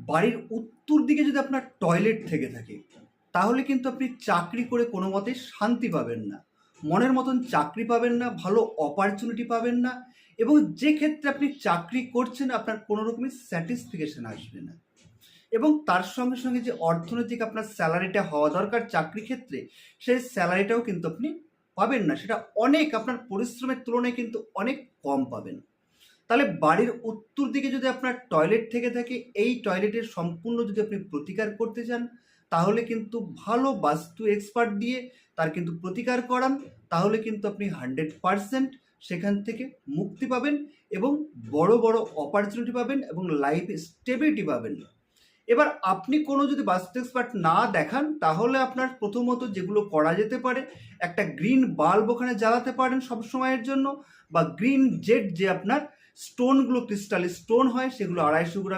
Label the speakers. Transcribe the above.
Speaker 1: বাড়ির উত্তর দিকে যদি আপনার টয়লেট থেকে থাকে তাহলে কিন্তু আপনি চাকরি করে কোনো মতে শান্তি পাবেন না, মনের মতন চাকরি পাবেন না, ভালো অপরচুনিটি পাবেন না, এবং যে ক্ষেত্রে আপনি চাকরি করছেন আপনার কোনো রকমের স্যাটিসফিকেশন আসবে না। এবং তার সঙ্গে সঙ্গে যে অর্থনৈতিক আপনার স্যালারিটা হওয়া দরকার চাকরি ক্ষেত্রে, সেই স্যালারিটাও কিন্তু আপনি পাবেন না, সেটা অনেক আপনার পরিশ্রমের তুলনায় কিন্তু অনেক কম পাবেন। তাহলে বাড়ির উত্তর দিকে যদি আপনার টয়লেট থেকে থাকে, এই টয়লেটের সম্পূর্ণ যদি আপনি প্রতিকার করতে চান তাহলে কিন্তু ভালো বাস্তু এক্সপার্ট দিয়ে তার কিন্তু প্রতিকার করান, তাহলে কিন্তু আপনি 100% সেখান থেকে মুক্তি পাবেন এবং বড় বড় অপরচুনিটি পাবেন এবং লাইফ স্টেবিলিটি পাবেন। এবার আপনি কোনো যদি বাস্তু এক্সপার্ট না দেখান তাহলে আপনার প্রথমত যেগুলো করা যেতে পারে, একটা গ্রিন বাল্ব ওখানে জ্বালাতে পারেন সব সময়ের জন্য, বা গ্রিন জেড যে আপনার স্টোনগুলো ক্রিস্টাল স্টোন হয় সেগুলো 250 গ্রাম